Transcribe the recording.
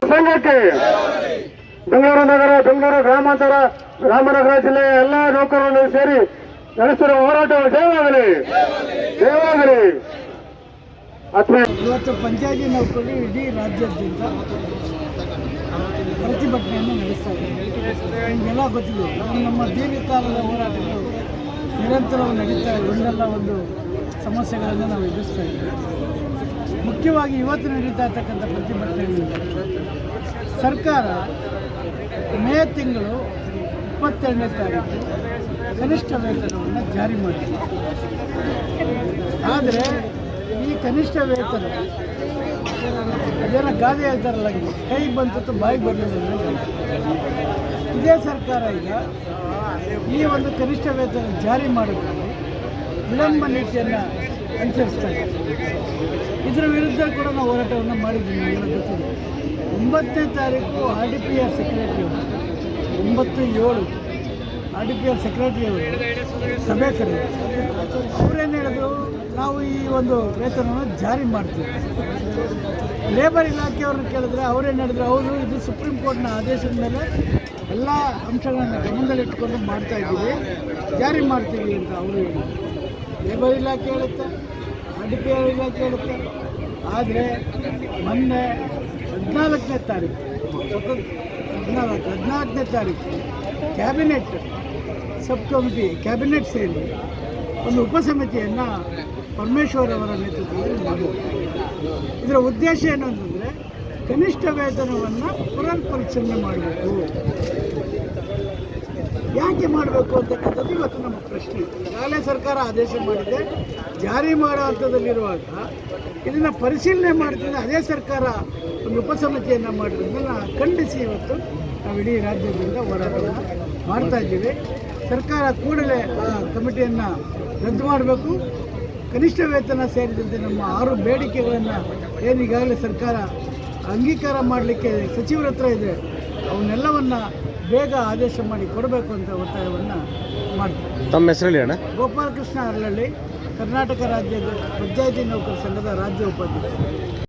ಸಂಘಕ್ಕೆ ಬೆಂಗಳೂರು ನಗರ, ಬೆಂಗಳೂರು ಗ್ರಾಮಾಂತರ, ರಾಮನಗರ ಜಿಲ್ಲೆಯ ಎಲ್ಲ ನೌಕರರನ್ನು ಸೇರಿ ನಡೆಸಿರುವ ಹೋರಾಟವು ಜಯವಾಗಲಿ, ಜಯವಾಗಲಿ. ಇವತ್ತು ಪಂಚಾಯತಿ ನೌಕರರು ಇಡೀ ರಾಜ್ಯಾದ್ಯಂತ ಪ್ರತಿಭಟನೆಯನ್ನು ನಡೆಸ್ತಾ ಇದ್ದಾರೆ. ನಿಮಗೆಲ್ಲ ಗೊತ್ತಿದೆ, ನಮ್ಮ ದೀರ್ಘಕಾಲದ ಹೋರಾಟಗಳು ನಿರಂತರವಾಗಿ ನಡೀತಾ ಇದೆ. ಒಂದಲ್ಲ ಒಂದು ಸಮಸ್ಯೆಗಳನ್ನು ನಾವು ಎದುರಿಸ್ತಾ ಇದ್ದೀವಿ. ಮುಖ್ಯವಾಗಿ ಇವತ್ತು ನಡೀತಾ ಇರ್ತಕ್ಕಂಥ ಪ್ರತಿಭಟನೆಯಿಂದ ಸರ್ಕಾರ ಮೇ ತಿಂಗಳು 22ನೇ ತಾರೀಕು ಕನಿಷ್ಠ ವೇತನವನ್ನು ಜಾರಿ ಮಾಡಿದೆ. ಆದರೆ ಈ ಕನಿಷ್ಠ ವೇತನ ಅದೇನೋ ಗಾದೆ ಹೇಳ್ತಾರಲ್ಲ, ಕೈಗೆ ಬಂತು ಬಾಯಿಗೆ ಬರಲಿಲ್ಲ. ಇದೇ ಸರ್ಕಾರ ಈಗ ಈ ಒಂದು ಕನಿಷ್ಠ ವೇತನ ಜಾರಿ ಮಾಡೋದ್ರಲ್ಲಿ ವಿಳಂಬ ನೀತಿಯನ್ನು ಅನುಸರಿಸ್ತಾ ಇದೆ. ಇದರ ವಿರುದ್ಧ ಕೂಡ ನಾವು ಹೋರಾಟವನ್ನು ಮಾಡಿದ್ದೀವಿ. ನಿಮಗೆಲ್ಲ ಗೊತ್ತಿದೆ. 9ನೇ ತಾರೀಕು RDPR ಸೆಕ್ರೆಟರಿಯವರು 9/7 RDPR ಸೆಕ್ರೆಟರಿಯವರು ಸಭೆ ಕರೆದರು. ಅವರೇನು ಹೇಳಿದ್ರು, ನಾವು ಈ ಒಂದು ವೇತನವನ್ನು ಜಾರಿ ಮಾಡ್ತೀವಿ. ಲೇಬರ್ ಇಲಾಖೆಯವ್ರನ್ನ ಕೇಳಿದ್ರೆ ಅವರೇನು ಹೇಳಿದ್ರು, ಹೌದು ಇದು ಸುಪ್ರೀಂ ಕೋರ್ಟ್ನ ಆದೇಶದ ಮೇಲೆ ಎಲ್ಲ ಅಂಶಗಳನ್ನು ಗಮನದಲ್ಲಿಟ್ಕೊಂಡು ಮಾಡ್ತಾ ಇದ್ದೀವಿ, ಜಾರಿ ಮಾಡ್ತೀವಿ ಅಂತ ಅವರು ಹೇಳಿದರು. ಲೇಬರ್ ಇಲಾಖೆ ಹೇಳುತ್ತೆ, RDPR ಇಲಾಖೆ ಹೇಳುತ್ತೆ. ಆದರೆ ಮೊನ್ನೆ 14ನೇ ತಾರೀಕು 14ನೇ ತಾರೀಕು ಕ್ಯಾಬಿನೆಟ್ ಸಬ್ ಕಮಿಟಿ ಕ್ಯಾಬಿನೆಟ್ ಸೇರಿ ಒಂದು ಉಪಸಮಿತಿಯನ್ನು ಪರಮೇಶ್ವರ್ ಅವರ ನೇತೃತ್ವದಲ್ಲಿ ಮಾಡಿದರು. ಇದರ ಉದ್ದೇಶ ಏನು ಅಂತಂದರೆ ಕನಿಷ್ಠ ವೇತನವನ್ನು ಪುನರ್ ಪರಿಶೀಲನೆ ಮಾಡಬೇಕು. ಯಾಕೆ ಮಾಡಬೇಕು ಅಂತಕ್ಕಂಥದ್ದು ಇವತ್ತು ನಮ್ಮ ಪ್ರಶ್ನೆ. ಈಗಾಗಲೇ ಸರ್ಕಾರ ಆದೇಶ ಮಾಡಿದೆ, ಜಾರಿ ಮಾಡೋ ಹಂತದಲ್ಲಿರುವಾಗ ಇದನ್ನು ಪರಿಶೀಲನೆ ಮಾಡ್ತಿದ್ದ ಅದೇ ಸರ್ಕಾರ ಒಂದು ಉಪಸಮಿತಿಯನ್ನು ಮಾಡಿರೋದನ್ನು ಖಂಡಿಸಿ ಇವತ್ತು ನಾವು ಇಡೀ ರಾಜ್ಯದಿಂದ ಹೋರಾಟವನ್ನು ಮಾಡ್ತಾ ಇದ್ದೀವಿ. ಸರ್ಕಾರ ಕೂಡಲೇ ಆ ಕಮಿಟಿಯನ್ನು ರದ್ದು ಮಾಡಬೇಕು. ಕನಿಷ್ಠ ವೇತನ ಸೇರಿದಂತೆ ನಮ್ಮ 6 ಬೇಡಿಕೆಗಳನ್ನು ಏನು ಈಗಾಗಲೇ ಸರ್ಕಾರ ಅಂಗೀಕಾರ ಮಾಡಲಿಕ್ಕೆ ಸಚಿವರ ಹತ್ರ ಇದೆ, ಅವನ್ನೆಲ್ಲವನ್ನು ಬೇಗ ಆದೇಶ ಮಾಡಿ ಕೊಡಬೇಕು ಅಂತ ಒತ್ತಾಯವನ್ನು ಮಾಡ್ತೀವಿ. ತಮ್ಮ ಹೆಸರಲ್ಲಿ ಅಣ್ಣ? ಗೋಪಾಲಕೃಷ್ಣ ಅರಳಳ್ಳಿ, ಕರ್ನಾಟಕ ರಾಜ್ಯದ ಪಂಚಾಯತಿ ನೌಕರ ಸಂಘದ ರಾಜ್ಯ ಉಪಾಧ್ಯಕ್ಷ.